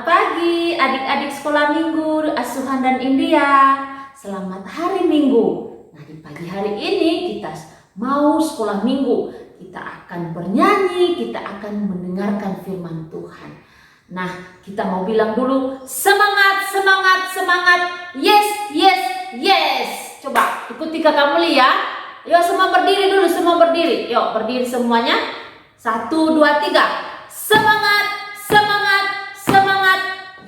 Selamat pagi adik-adik sekolah minggu Asuhan dan India. Selamat hari Minggu. Nah, di pagi hari ini kita mau sekolah minggu. Kita akan bernyanyi, kita akan mendengarkan firman Tuhan. Nah, kita mau bilang dulu semangat, semangat, semangat. Yes, yes, yes. Coba ikuti kakak Muli ya. Yuk semua berdiri dulu, semua berdiri. Yuk berdiri semuanya. 1, 2, 3. Semangat, semangat, semangat.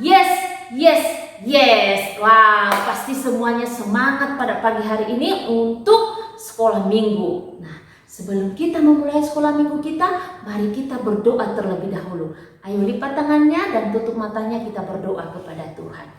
Yes, yes, yes. Wah, pasti semuanya semangat pada pagi hari ini untuk sekolah minggu. Nah, sebelum kita memulai sekolah minggu kita, mari kita berdoa terlebih dahulu. Ayo lipat tangannya dan tutup matanya, kita berdoa kepada Tuhan.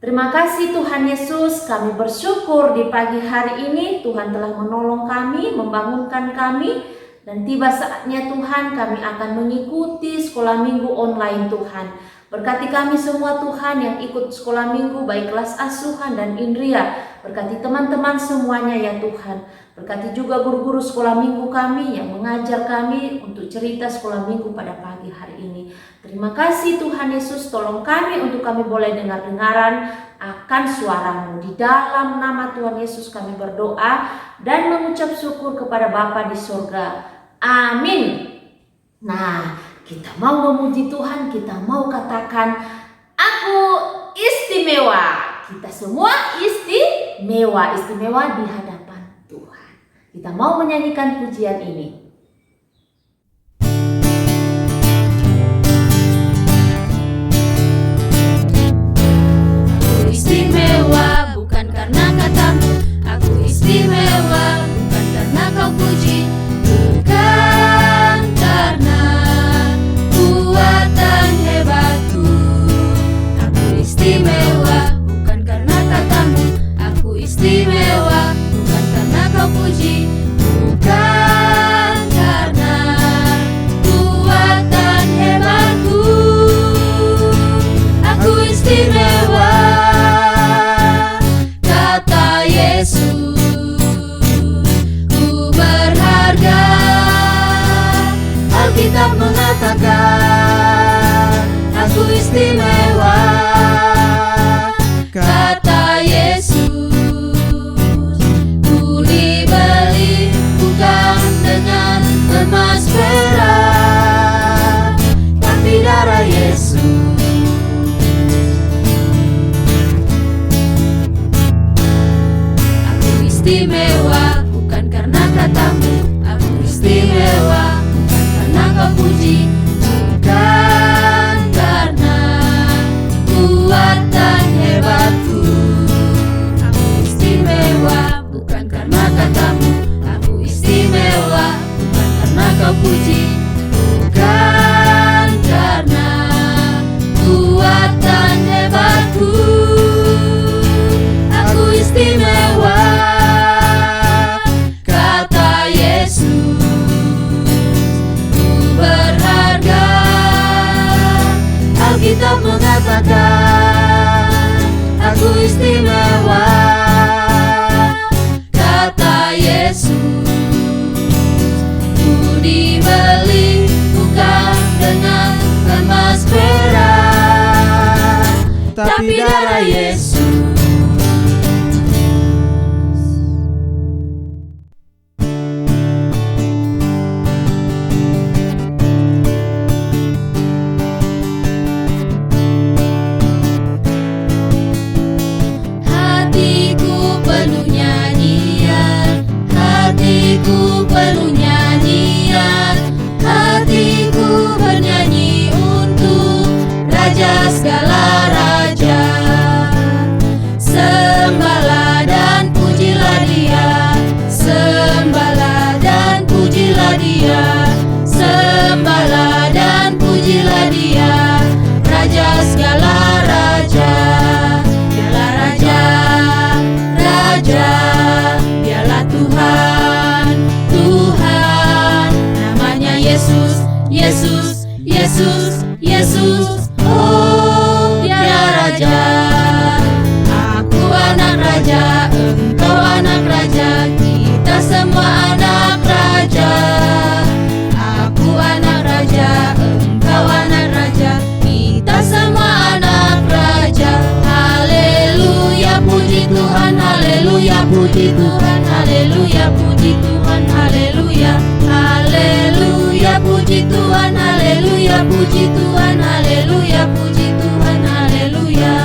Terima kasih Tuhan Yesus, kami bersyukur di pagi hari ini Tuhan telah menolong kami, membangunkan kami. Dan tiba saatnya Tuhan kami akan mengikuti sekolah minggu online Tuhan. Berkati kami semua Tuhan yang ikut sekolah minggu baik kelas Asuhan dan Indria. Berkati teman-teman semuanya ya Tuhan. Berkati juga guru-guru sekolah minggu kami yang mengajar kami untuk cerita sekolah minggu pada pagi hari ini. Terima kasih Tuhan Yesus, tolong kami untuk kami boleh dengar-dengaran akan suara-Mu. Di dalam nama Tuhan Yesus kami berdoa dan mengucap syukur kepada Bapa di surga. Amin. Nah, kita mau memuji Tuhan, kita mau katakan aku istimewa. Kita semua istimewa di hadapan Tuhan. Kita mau menyanyikan pujian ini. Aku istimewa bukan karena katamu, aku istimewa bukan karena kau puji. Bukan karena kuatan hebatku, aku istimewa bukan karena katamu, aku istimewa bukan karena kau puji. Bukan karena kuatan hebatku, aku istimewa, kata Yesus. Alkitab mengatakan aku istimewa, kata Yesus. Ku dibeli bukan dengan emas perak, tapi darah Yesus. Aku istimewa bukan karena katamu, aku istimewa kau puji. Bukan karena kuatan hebatku, aku istimewa bukan karena katamu, aku istimewa bukan karena kau puji. Bukan karena kuatan hebatku, aku istimewa, kata Yesus. Alkitab mengatakan aku istimewa, kata Yesus. Ku dibeli bukan dengan emas perak, tapi darah Yesus. Hatiku bernyanyi untuk Raja segala raja. Sembahlah dan pujilah Dia, sembahlah dan pujilah Dia, sembahlah dan pujilah Dia, Raja segala raja. Dialah Raja, Raja, Dialah Tuhan, Tuhan. Namanya Yesus, Yesus, Yesus, Yesus. Oh, Dia Raja. Aku anak raja, engkau anak raja, kita semua anak raja. Aku anak raja, engkau anak raja, kita semua haleluya, puji Tuhan, haleluya, haleluya, puji Tuhan, haleluya, puji Tuhan, haleluya, puji Tuhan, haleluya.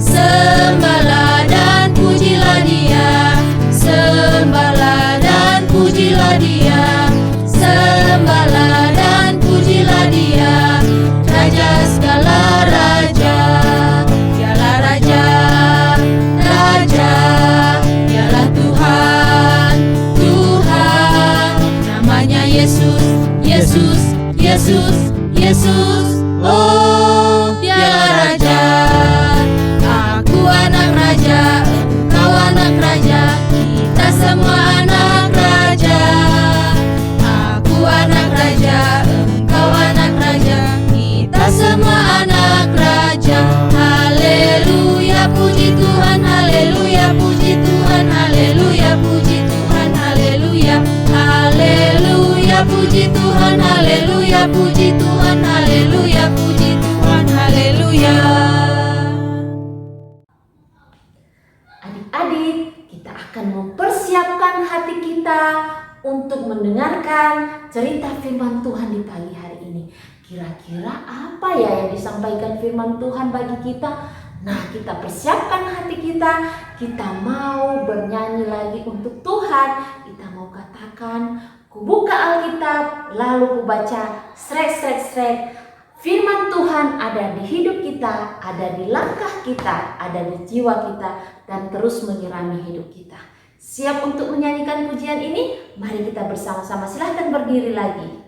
Sembahlah dan pujilah Dia, sembahlah dan pujilah Dia, sembahlah dan pujilah Dia, Raja segala raja. Dialah Raja, Raja, Dialah Tuhan, Tuhan. Namanya Yesus, Yesus, Yesus, Yesus. Oh, Dialah Raja. Aku anak raja, engkau anak raja, kita semua anak raja. Aku anak raja, engkau anak raja, kita semua anak raja. Haleluya, puji Tuhan, haleluya, puji Tuhan, haleluya, puji Tuhan, haleluya, haleluya, puji Tuhan, haleluya, puji Tuhan, haleluya, puji Tuhan, haleluya. Adik-adik, kita akan mempersiapkan hati kita untuk mendengarkan cerita firman Tuhan di pagi hari ini. Kira-kira apa ya yang disampaikan firman Tuhan bagi kita? Nah, kita persiapkan hati kita. Kita mau bernyanyi lagi untuk Tuhan. Kita mau katakan, ku buka Alkitab, lalu ku baca, srek, srek, srek. Firman Tuhan ada di hidup kita, ada di langkah kita, ada di jiwa kita, dan terus menyirami hidup kita. Siap untuk menyanyikan pujian ini? Mari kita bersama-sama, silahkan berdiri lagi.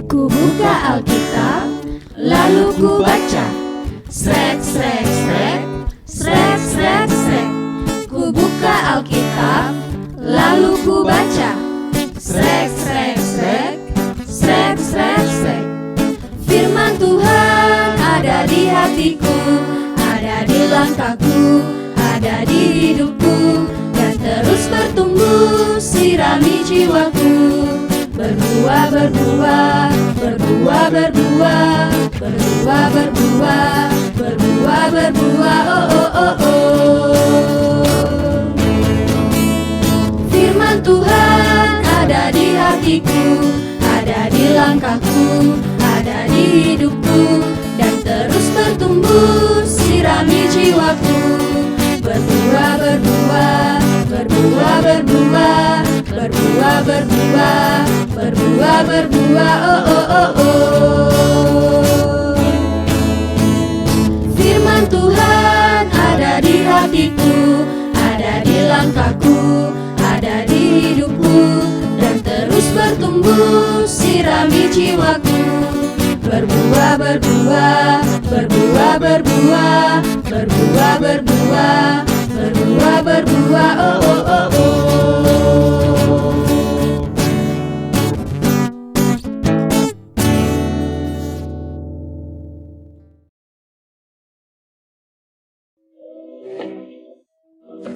Ku buka Alkitab, lalu ku baca, srek, srek, srek, srek, srek, srek. Ku buka Alkitab, lalu ku baca, srek, srek, srek, srek, srek, srek. Firman Tuhan ada di hatiku, ada di langkahku, ada di hidupku, dan terus bertumbuh sirami jiwaku. Berbuah, berbuah, berbuah, berbuah, berbuah, berbuah, berbuah, berbuah, oh, oh, oh, oh. Firman Tuhan ada di hatiku, ada di langkahku, ada di hidupku, dan terus bertumbuh sirami jiwaku. Berbuah, berbuah, berbuah, berbuah, berbuah, berbuah, berbuah, berbuah, oh, oh, oh, oh. Firman Tuhan ada di hatiku, ada di langkahku, ada di hidupku, dan terus bertumbuh sirami jiwaku. Berbuah, berbuah, berbuah, berbuah, berbuah, berbuah, berbuah, berbuah, oh, oh, oh, oh.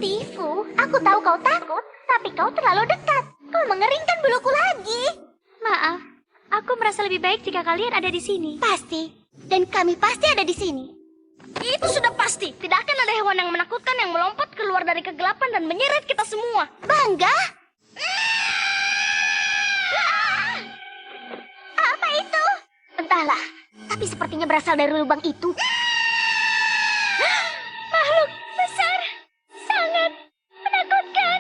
Tifu, aku tahu kau takut, tapi kau terlalu dekat. Kau mengeringkan buluku lagi. Maaf, aku merasa lebih baik jika kalian ada di sini. Pasti, dan kami pasti ada di sini. Itu sudah pasti. Tidak akan ada hewan yang menakutkan yang melompat keluar dari kegelapan dan menyeret kita semua. Bangga? Apa itu? Entahlah, tapi sepertinya berasal dari lubang itu. Makhluk besar, sangat menakutkan.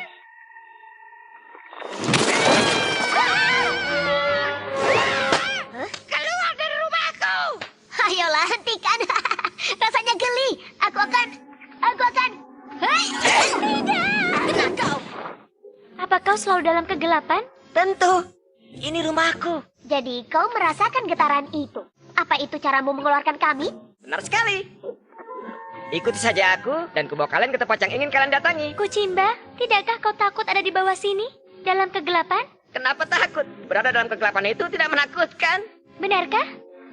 Keluar dari rumahku! Ayolah, hentikan. Rasanya geli. Aku akan. Hei, tidak! Kena kau. Apa kau selalu dalam kegelapan? Tentu, ini rumahku. Jadi kau merasakan getaran itu. Apa itu caramu mengeluarkan kami? Benar sekali. Ikuti saja aku dan kubawa kalian ke tempat yang ingin kalian datangi. Kucimba, tidakkah kau takut ada di bawah sini? Dalam kegelapan? Kenapa takut? Berada dalam kegelapan itu tidak menakutkan. Benarkah?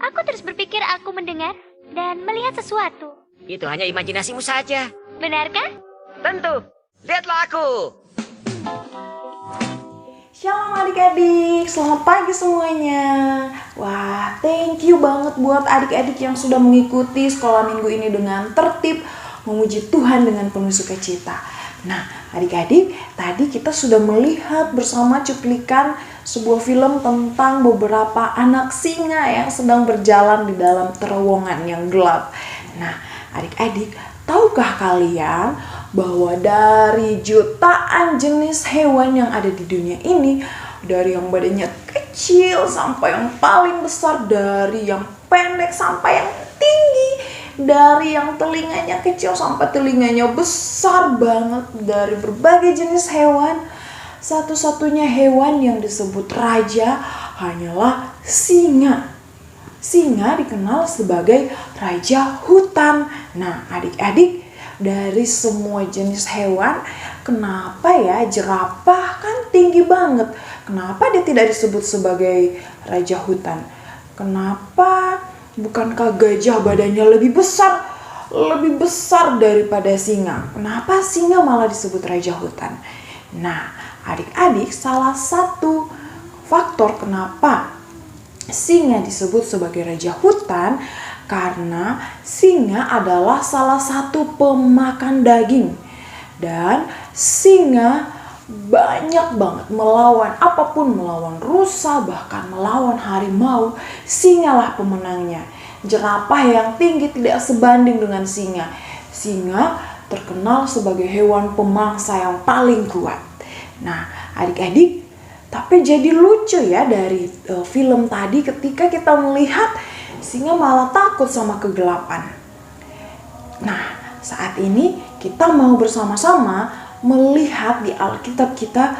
Aku terus berpikir aku mendengar dan melihat sesuatu. Itu hanya imajinasimu saja. Benarkah? Tentu. Lihatlah aku. Shalom adik-adik, selamat pagi semuanya. Wah, thank you banget buat adik-adik yang sudah mengikuti sekolah minggu ini dengan tertib, memuji Tuhan dengan penuh sukacita. Nah, adik-adik, tadi kita sudah melihat bersama cuplikan sebuah film tentang beberapa anak singa yang sedang berjalan di dalam terowongan yang gelap. Nah, adik-adik, tahukah kalian bahwa dari jutaan jenis hewan yang ada di dunia ini, dari yang badannya kecil sampai yang paling besar, dari yang pendek sampai yang tinggi, dari yang telinganya kecil sampai telinganya besar banget, dari berbagai jenis hewan, satu-satunya hewan yang disebut raja hanyalah singa. Singa dikenal sebagai raja hutan. Nah, adik-adik, dari semua jenis hewan, kenapa ya jerapah kan tinggi banget? Kenapa dia tidak disebut sebagai raja hutan? Kenapa bukankah gajah badannya lebih besar daripada singa? Kenapa singa malah disebut raja hutan? Nah, adik-adik, salah satu faktor kenapa singa disebut sebagai raja hutan karena singa adalah salah satu pemakan daging. Dan singa banyak banget melawan apapun, melawan rusa, bahkan melawan harimau. Singalah pemenangnya. Jerapah yang tinggi tidak sebanding dengan singa. Singa terkenal sebagai hewan pemangsa yang paling kuat. Nah, adik-adik, tapi jadi lucu ya dari film tadi ketika kita melihat singa malah takut sama kegelapan. Nah, saat ini kita mau bersama-sama melihat di Alkitab kita,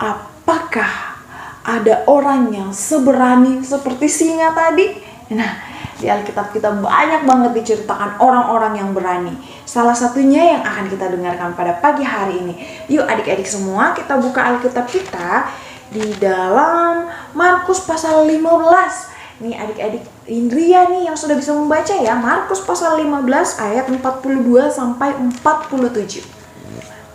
apakah ada orang yang seberani seperti singa tadi? Nah, di Alkitab kita banyak banget diceritakan orang-orang yang berani. Salah satunya yang akan kita dengarkan pada pagi hari ini. Yuk adik-adik semua, kita buka Alkitab kita di dalam Markus pasal 15. Nih adik-adik Indria nih yang sudah bisa membaca ya. Markus pasal 15 ayat 42 sampai 47.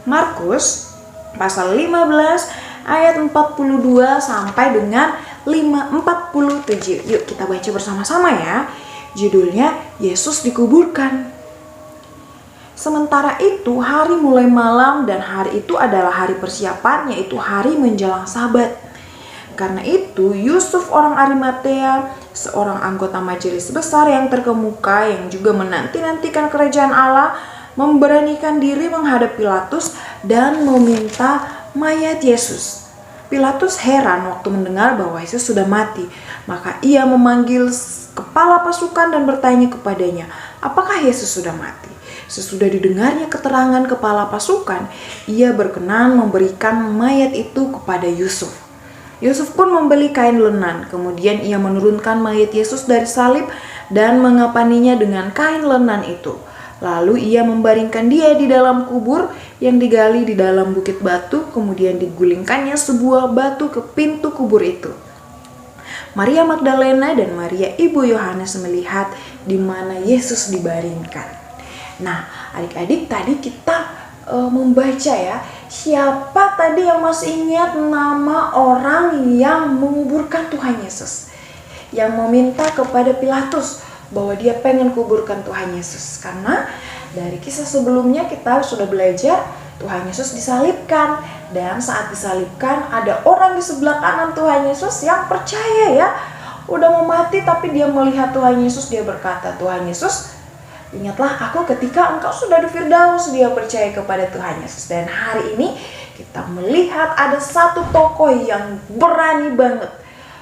Markus pasal 15 ayat 42 sampai dengan 47. Yuk kita baca bersama-sama ya. Judulnya Yesus dikuburkan. Sementara itu hari mulai malam dan hari itu adalah hari persiapan, yaitu hari menjelang Sabat. Karena itu Yusuf orang Arimatea, seorang anggota majelis besar yang terkemuka yang juga menanti-nantikan kerajaan Allah, memberanikan diri menghadap Pilatus dan meminta mayat Yesus. Pilatus heran waktu mendengar bahwa Yesus sudah mati. Maka ia memanggil kepala pasukan dan bertanya kepadanya, apakah Yesus sudah mati? Sesudah didengarnya keterangan kepala pasukan, ia berkenan memberikan mayat itu kepada Yusuf. Yusuf pun membeli kain lenan, kemudian ia menurunkan mayat Yesus dari salib dan mengapaninya dengan kain lenan itu. Lalu ia membaringkan dia di dalam kubur yang digali di dalam bukit batu, kemudian digulingkannya sebuah batu ke pintu kubur itu. Maria Magdalena dan Maria ibu Yohanes melihat di mana Yesus dibaringkan. Nah, adik-adik tadi kita membaca ya, siapa tadi yang masih ingat nama orang yang menguburkan Tuhan Yesus, yang meminta kepada Pilatus bahwa dia pengen kuburkan Tuhan Yesus. Karena dari kisah sebelumnya kita sudah belajar Tuhan Yesus disalibkan, dan saat disalibkan ada orang di sebelah kanan Tuhan Yesus yang percaya ya, udah mau mati tapi dia melihat Tuhan Yesus, dia berkata, Tuhan Yesus, ingatlah aku ketika engkau sudah di Firdaus. Dia percaya kepada Tuhan Yesus. Dan hari ini kita melihat ada satu tokoh yang berani banget.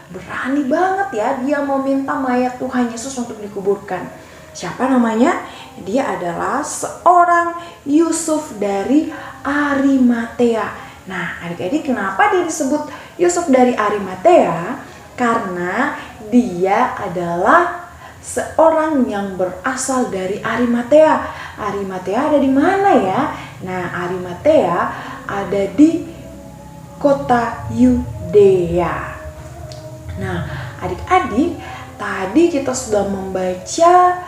Berani banget ya, dia meminta mayat Tuhan Yesus untuk dikuburkan. Siapa namanya? Dia adalah seorang Yusuf dari Arimatea. Nah, adik-adik, kenapa dia disebut Yusuf dari Arimatea? Karena dia adalah seorang yang berasal dari Arimatea. Arimatea ada di mana ya? Nah, Arimatea ada di kota Yudea. Nah, adik-adik, tadi kita sudah membaca,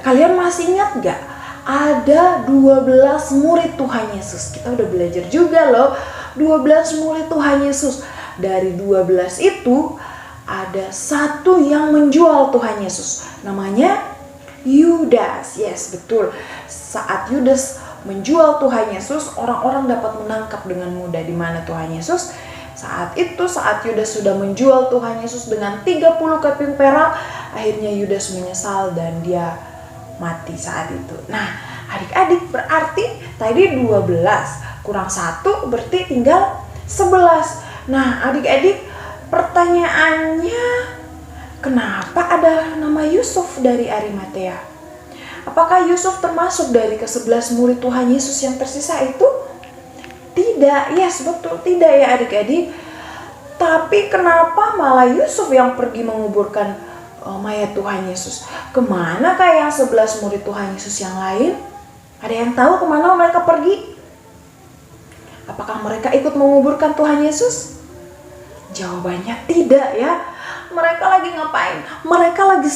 kalian masih ingat gak? Ada 12 murid Tuhan Yesus. Kita udah belajar juga loh 12 murid Tuhan Yesus. Dari 12 itu ada satu yang menjual Tuhan Yesus. Namanya Yudas. Yes, betul. Saat Yudas menjual Tuhan Yesus, orang-orang dapat menangkap dengan mudah di mana Tuhan Yesus. Saat Yudas sudah menjual Tuhan Yesus dengan 30 keping perak, akhirnya Yudas menyesal dan dia mati saat itu. Nah, adik-adik, berarti tadi 12 kurang 1 berarti tinggal 11. Nah, adik-adik, pertanyaannya, kenapa ada nama Yusuf dari Arimatea? Apakah Yusuf termasuk dari ke-11 murid Tuhan Yesus yang tersisa itu? Tidak, yes, betul, tidak ya adik-adik. Tapi kenapa malah Yusuf yang pergi menguburkan mayat Tuhan Yesus? Kemana kayak yang 11 murid Tuhan Yesus yang lain? Ada yang tahu kemana mereka pergi? Apakah mereka ikut menguburkan Tuhan Yesus? Jawabannya tidak ya. Mereka lagi ngapain? Mereka lagi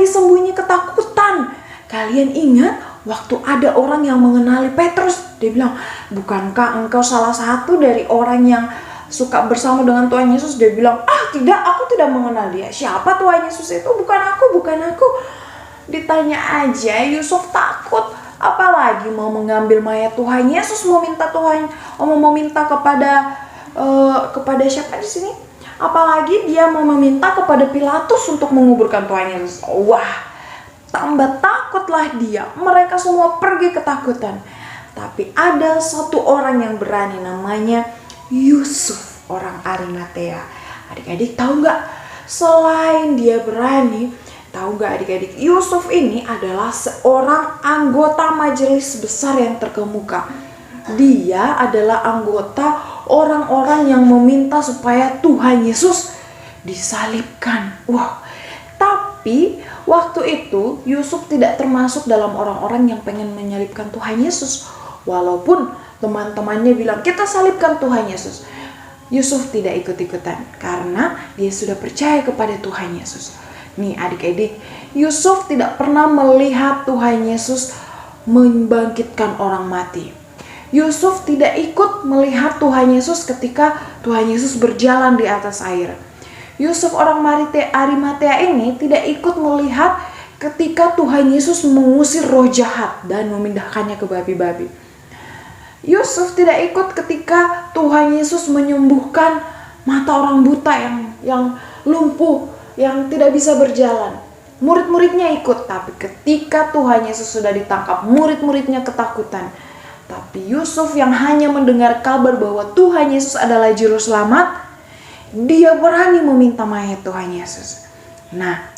sembunyi ketakutan. Kalian ingat waktu ada orang yang mengenali Petrus, dia bilang, bukankah engkau salah satu dari orang yang suka bersama dengan Tuhan Yesus? Dia bilang, tidak, aku tidak mengenal dia. Siapa Tuhan Yesus itu? Bukan aku. Ditanya aja, Yusuf takut. Apalagi mau mengambil mayat Tuhan Yesus, mau minta kepada siapa di sini? Apalagi dia mau meminta kepada Pilatus untuk menguburkan Tuhan Yesus. Wah, tambah takutlah dia. Mereka semua pergi ketakutan. Tapi ada satu orang yang berani, namanya Yusuf, orang Arimatea. Adik-adik tahu nggak? Selain dia berani, tahu nggak adik-adik? Yusuf ini adalah seorang anggota majelis besar yang terkemuka. Dia adalah anggota orang-orang yang meminta supaya Tuhan Yesus disalibkan. Wah, tapi waktu itu Yusuf tidak termasuk dalam orang-orang yang pengen menyalibkan Tuhan Yesus. Walaupun teman-temannya bilang, kita salibkan Tuhan Yesus, Yusuf tidak ikut-ikutan karena dia sudah percaya kepada Tuhan Yesus. Nih adik-adik, Yusuf tidak pernah melihat Tuhan Yesus membangkitkan orang mati. Yusuf tidak ikut melihat Tuhan Yesus ketika Tuhan Yesus berjalan di atas air. Yusuf orang Arimatea ini tidak ikut melihat ketika Tuhan Yesus mengusir roh jahat dan memindahkannya ke babi-babi. Yusuf tidak ikut ketika Tuhan Yesus menyembuhkan mata orang buta yang lumpuh, yang tidak bisa berjalan. Murid-muridnya ikut, tapi ketika Tuhan Yesus sudah ditangkap, murid-muridnya ketakutan. Tapi Yusuf yang hanya mendengar kabar bahwa Tuhan Yesus adalah juru selamat, dia berani meminta mayat Tuhan Yesus. Nah,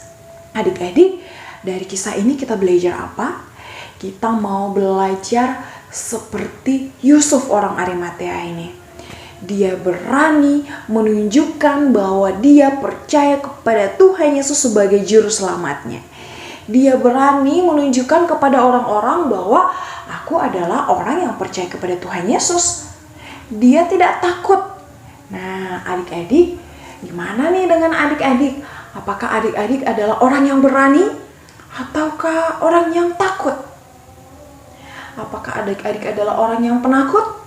adik-adik, dari kisah ini kita belajar apa? Kita mau belajar seperti Yusuf orang Arimatea ini. Dia berani menunjukkan bahwa dia percaya kepada Tuhan Yesus sebagai juru selamatnya. Dia berani menunjukkan kepada orang-orang bahwa aku adalah orang yang percaya kepada Tuhan Yesus. Dia tidak takut. Nah, adik-adik, gimana nih dengan adik-adik? Apakah adik-adik adalah orang yang berani ataukah orang yang takut? Apakah adik-adik adalah orang yang penakut?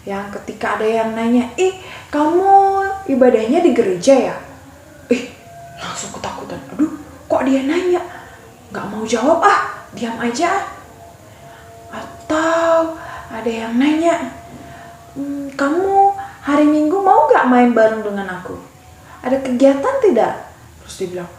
Yang ketika ada yang nanya, kamu ibadahnya di gereja ya? Langsung ketakutan. Aduh, kok dia nanya? Gak mau jawab, diam aja. Atau ada yang nanya, kamu hari Minggu mau gak main bareng dengan aku? Ada kegiatan tidak? Terus dia bilang,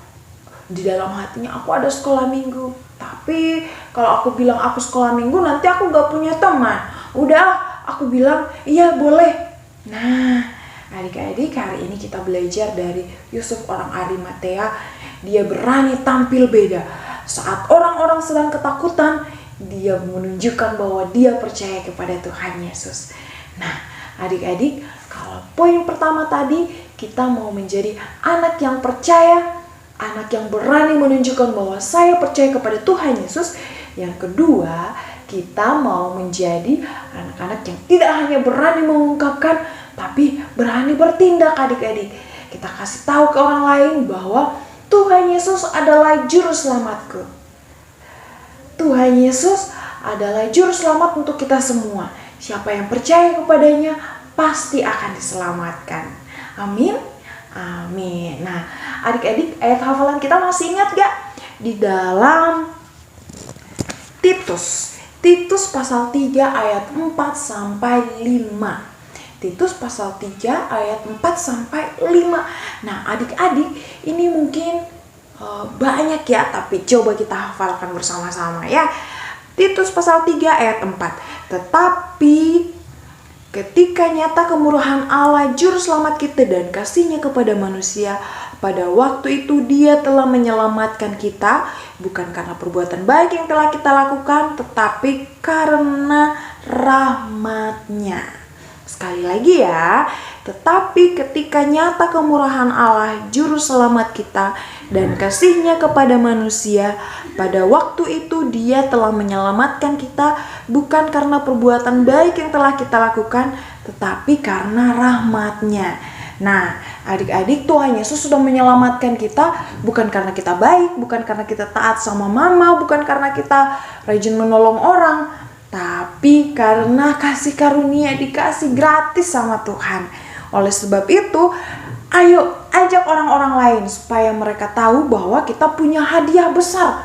di dalam hatinya, aku ada sekolah minggu. Tapi kalau aku bilang aku sekolah minggu, nanti aku gak punya teman. Udah, aku bilang, iya boleh. Nah, adik-adik, hari ini kita belajar dari Yusuf orang Arimatea. Dia berani tampil beda. Saat orang-orang sedang ketakutan, dia menunjukkan bahwa dia percaya kepada Tuhan Yesus. Nah, adik-adik, kalau poin pertama tadi, kita mau menjadi anak yang percaya, anak yang berani menunjukkan bahwa saya percaya kepada Tuhan Yesus. Yang kedua, kita mau menjadi anak-anak yang tidak hanya berani mengungkapkan, tapi berani bertindak adik-adik. Kita kasih tahu ke orang lain bahwa Tuhan Yesus adalah juru selamatku. Tuhan Yesus adalah juru selamat untuk kita semua. siapa yang percaya kepadanya pasti akan diselamatkan. Amin. Amin. Nah, adik-adik, ayat hafalan kita masih ingat gak? Di dalam Titus pasal 3 ayat 4 sampai 5. Titus pasal 3 ayat 4 sampai 5. Nah, adik-adik, ini mungkin banyak ya, tapi coba kita hafalkan bersama-sama ya. Titus pasal 3 ayat 4. Tetapi ketika nyata kemurahan Allah juru selamat kita dan kasih-Nya kepada manusia, pada waktu itu Dia telah menyelamatkan kita, bukan karena perbuatan baik yang telah kita lakukan, tetapi karena rahmat-Nya. Sekali lagi ya, tetapi ketika nyata kemurahan Allah juru selamat kita dan kasih-Nya kepada manusia, pada waktu itu Dia telah menyelamatkan kita, bukan karena perbuatan baik yang telah kita lakukan, tetapi karena rahmat-Nya. Nah, adik-adik, Tuhan Yesus sudah menyelamatkan kita bukan karena kita baik, bukan karena kita taat sama mama, bukan karena kita rajin menolong orang, tapi karena kasih karunia dikasih gratis sama Tuhan. Oleh sebab itu, ayo ajak orang-orang lain supaya mereka tahu bahwa kita punya hadiah besar.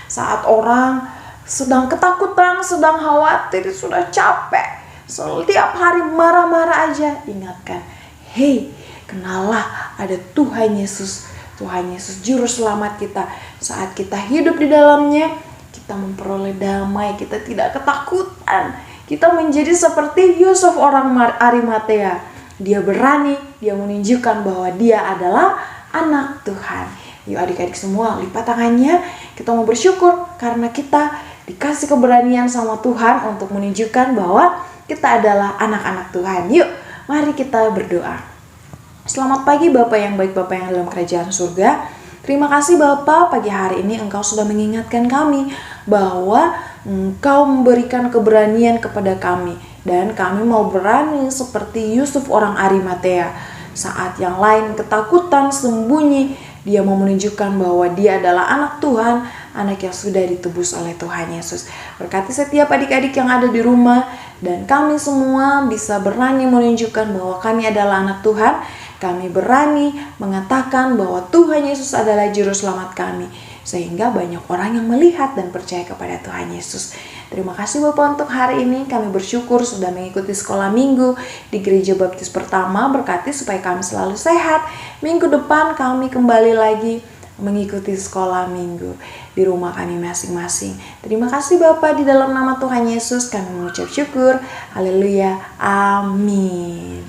Saat orang sedang ketakutan, sedang khawatir, sudah capek, setiap hari marah-marah aja, ingatkan, hei, kenalah ada Tuhan Yesus. Tuhan Yesus juru selamat kita. Saat kita hidup di dalamnya, kita memperoleh damai, kita tidak ketakutan. Kita menjadi seperti Yusuf orang Arimatea. Dia berani, dia menunjukkan bahwa dia adalah anak Tuhan. Yuk adik-adik semua, lipat tangannya. Kita mau bersyukur karena kita dikasih keberanian sama Tuhan untuk menunjukkan bahwa kita adalah anak-anak Tuhan. Yuk, mari kita berdoa. Selamat pagi Bapak yang baik, Bapak yang dalam kerajaan surga. Terima kasih Bapak, pagi hari ini Engkau sudah mengingatkan kami bahwa Engkau memberikan keberanian kepada kami. Dan kami mau berani seperti Yusuf orang Arimatea. Saat yang lain ketakutan, sembunyi, dia mau menunjukkan bahwa dia adalah anak Tuhan, anak yang sudah ditebus oleh Tuhan Yesus. Berkati setiap adik-adik yang ada di rumah, dan kami semua bisa berani menunjukkan bahwa kami adalah anak Tuhan. Kami berani mengatakan bahwa Tuhan Yesus adalah juru selamat kami, sehingga banyak orang yang melihat dan percaya kepada Tuhan Yesus. Terima kasih Bapak untuk hari ini. Kami bersyukur sudah mengikuti sekolah minggu di Gereja Baptis Pertama. Berkati supaya kami selalu sehat. Minggu depan kami kembali lagi mengikuti sekolah minggu di rumah kami masing-masing. Terima kasih Bapak, di dalam nama Tuhan Yesus kami mengucap syukur. Haleluya. Amin.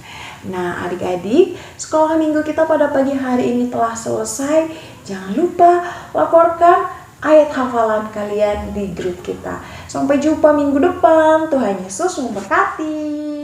Nah adik-adik, sekolah minggu kita pada pagi hari ini telah selesai. Jangan lupa laporkan ayat hafalan kalian di grup kita. Sampai jumpa minggu depan. Tuhan Yesus memberkati.